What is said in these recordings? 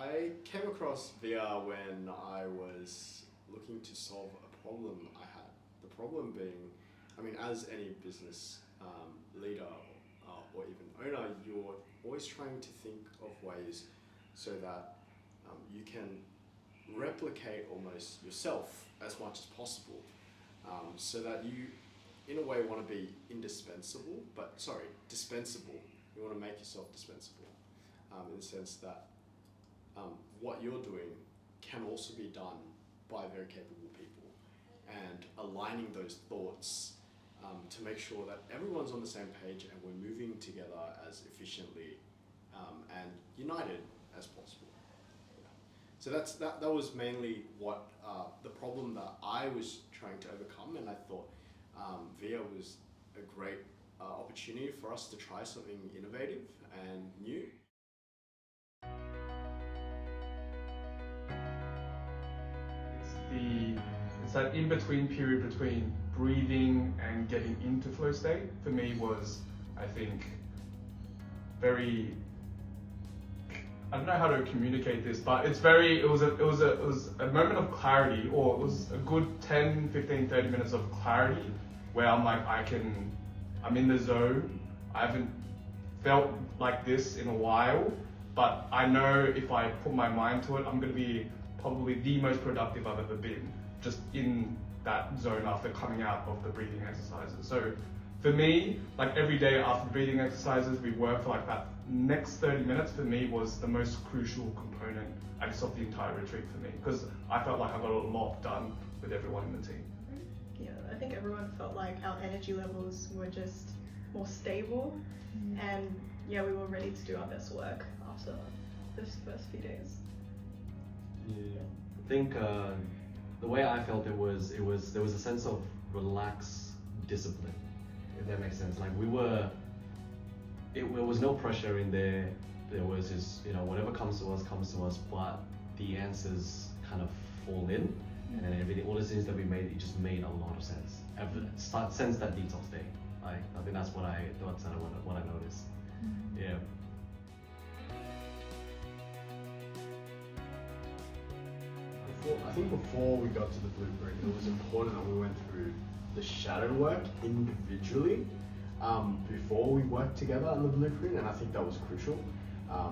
I came across VR when I was looking to solve a problem I had. The problem being, as any business leader or even owner, you're always trying to think of ways so that you can replicate almost yourself as much as possible, so that you, in a way, want to be dispensable. You want to make yourself dispensable, in the sense that what you're doing can also be done by very capable people, and aligning those thoughts to make sure that everyone's on the same page and we're moving together as efficiently and united as possible. So that was mainly what the problem that I was trying to overcome, and I thought VR was a great opportunity for us to try something innovative and new. It's that in-between period between breathing and getting into flow state, for me was, I think, very, I don't know how to communicate this, but it was a moment of clarity, or it was a good 10, 15, 30 minutes of clarity where I'm like, I'm in the zone. I haven't felt like this in a while, but I know if I put my mind to it, I'm going to be probably the most productive I've ever been, just in that zone after coming out of the breathing exercises. So for me, like every day after the breathing exercises, we work for like that next 30 minutes for me was the most crucial component, I guess, of the entire retreat for me, because I felt like I got a lot done with everyone in the team. Yeah, I think everyone felt like our energy levels were just more stable, and yeah, we were ready to do our best work after those first few days. Yeah, I think the way I felt there was a sense of relaxed discipline, if that makes sense. Like there was no pressure in there. There was just, whatever comes to us, but the answers kind of fall in, and everything, all the decisions that we made, it just made a lot of sense. Since that detox day, I think that's what I noticed. Yeah. I think before we got to the blueprint, it was important that we went through the shadow work individually before we worked together on the blueprint, and I think that was crucial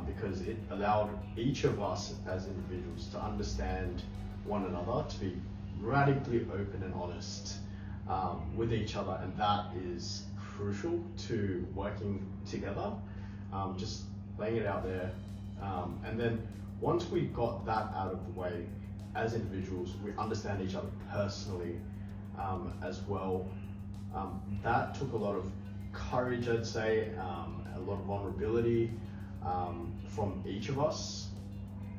because it allowed each of us as individuals to understand one another, to be radically open and honest with each other, and that is crucial to working together, just laying it out there. And then once we got that out of the way, as individuals, we understand each other personally as well. That took a lot of courage, I'd say, a lot of vulnerability from each of us.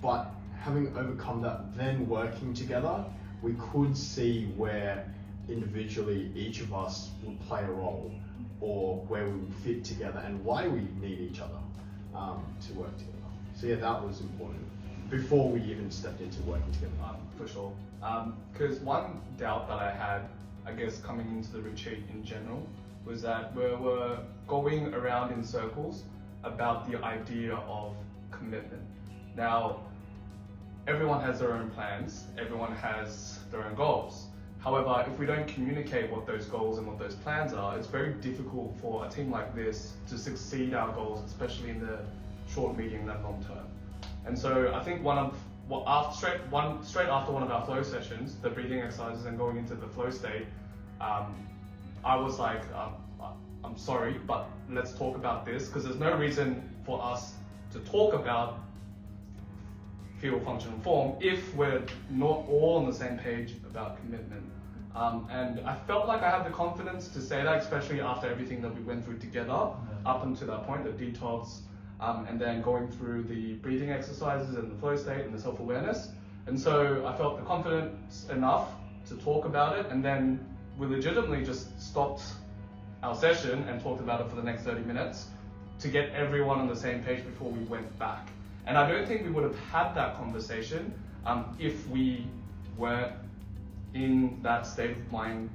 But having overcome that, then working together, we could see where individually each of us would play a role, or where we would fit together and why we need each other to work together. So yeah, that was important before we even stepped into working together. For sure. Because one doubt that I had, I guess, coming into the retreat in general, was that we were going around in circles about the idea of commitment. Now, everyone has their own plans, everyone has their own goals. However, if we don't communicate what those goals and what those plans are, it's very difficult for a team like this to succeed our goals, especially in the short, medium, and long term. And so I think straight after one of our flow sessions, the breathing exercises and going into the flow state, I was like, I'm sorry, but let's talk about this, because there's no reason for us to talk about feel, function, and form if we're not all on the same page about commitment. And I felt like I had the confidence to say that, especially after everything that we went through together up until that point, the detox, and then going through the breathing exercises and the flow state and the self-awareness. And so I felt the confidence enough to talk about it, and then we legitimately just stopped our session and talked about it for the next 30 minutes to get everyone on the same page before we went back. And I don't think we would have had that conversation if we weren't in that state of mind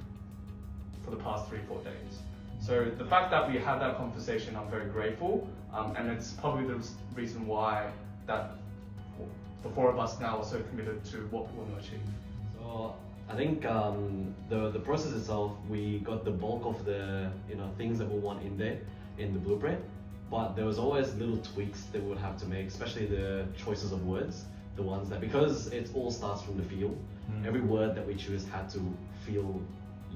for the past 3-4 days. So the fact that we had that conversation, I'm very grateful, and it's probably the reason why that the four of us now are so committed to what we want to achieve? So I think the process itself, we got the bulk of the things that we want in there in the blueprint, but there was always little tweaks that we would have to make, especially the choices of words, the ones that, because it all starts from the feel. Every word that we choose had to feel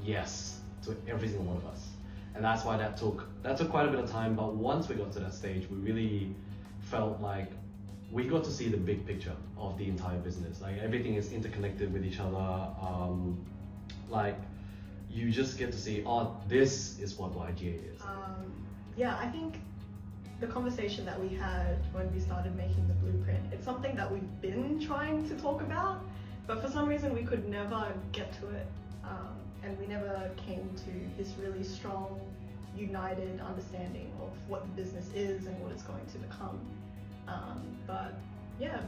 yes to every single one of us, and that's why that took quite a bit of time. But once we got to that stage, we really felt like we got to see the big picture of the entire business. Like everything is interconnected with each other. Like you just get to see, oh, this is what YGA is. Yeah, I think the conversation that we had when we started making the blueprint, it's something that we've been trying to talk about, but for some reason we could never get to it. And we never came to this really strong, united understanding of what the business is and what it's going to become. But yeah,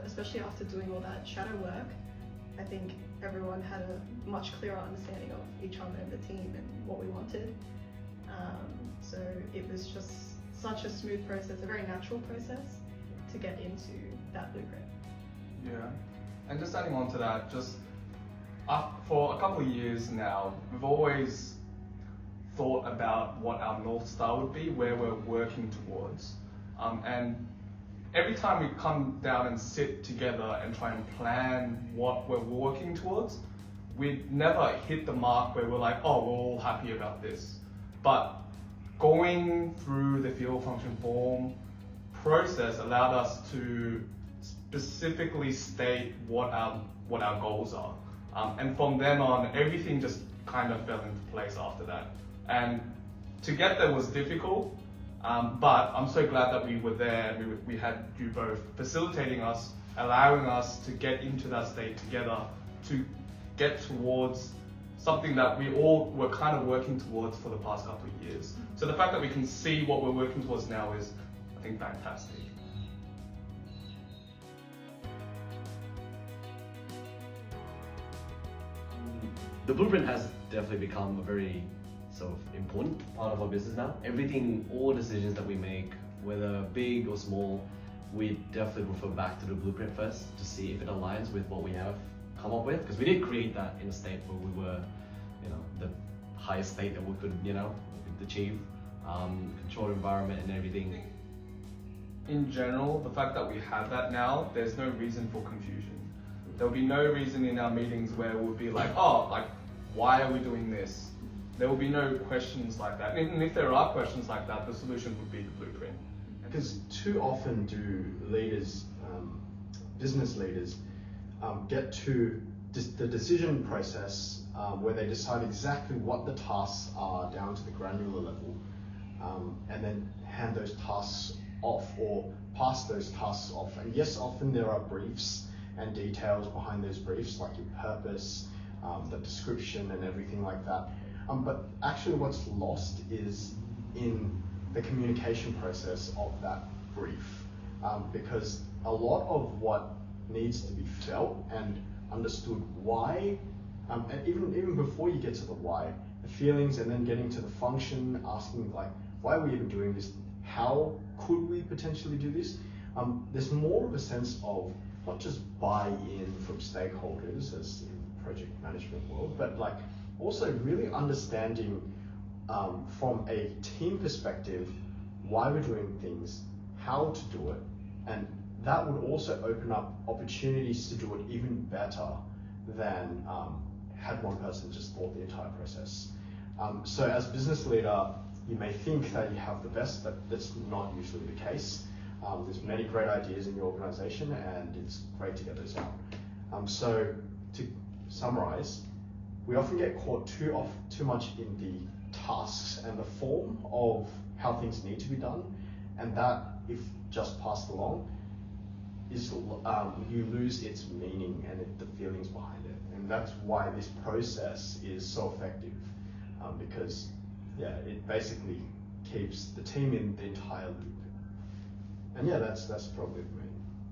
especially after doing all that shadow work, I think everyone had a much clearer understanding of each other and the team and what we wanted. So it was just such a smooth process, a very natural process to get into that blueprint. Yeah, and just adding on to that, just for a couple of years now, we've always thought about what our North Star would be, where we're working towards. And every time we come down and sit together and try and plan what we're working towards, we never hit the mark where we're like, oh, we're all happy about this. But going through the feel, function, form process allowed us to specifically state what our goals are. And from then on, everything just kind of fell into place after that. And to get there was difficult, but I'm so glad that we were there. We had you both facilitating us, allowing us to get into that state together, to get towards something that we all were kind of working towards for the past couple of years. So the fact that we can see what we're working towards now is, I think, fantastic. The blueprint has definitely become a very sort of important part of our business now. Everything, all decisions that we make, whether big or small, we definitely refer back to the blueprint first to see if it aligns with what we have come up with. Because we did create that in a state where we were, the highest state that we could, achieve, controlled environment and everything. In general, the fact that we have that now, there's no reason for confusion. There'll be no reason in our meetings where we'll be like, oh, like, why are we doing this? There will be no questions like that. And if there are questions like that, the solution would be the blueprint. Because too often do leaders, business leaders, get to the decision process where they decide exactly what the tasks are down to the granular level, and then hand those tasks off or pass those tasks off. And yes, often there are briefs and details behind those briefs, like your purpose, the description and everything like that. But actually what's lost is in the communication process of that brief, because a lot of what needs to be felt and understood why, and even before you get to the why, the feelings, and then getting to the function, asking like, why are we even doing this? How could we potentially do this? There's more of a sense of not just buy-in from stakeholders as in the project management world, but like also really understanding from a team perspective why we're doing things, how to do it, and that would also open up opportunities to do it even better than had one person just thought the entire process. So as a business leader, you may think that you have the best, but that's not usually the case. There's many great ideas in your organization and it's great to get those out. So to summarize, we often get caught too much in the tasks and the form of how things need to be done, and that, if just passed along, is you lose its meaning and the feelings behind it. And that's why this process is so effective, because it basically keeps the team in the entire loop. And that's probably the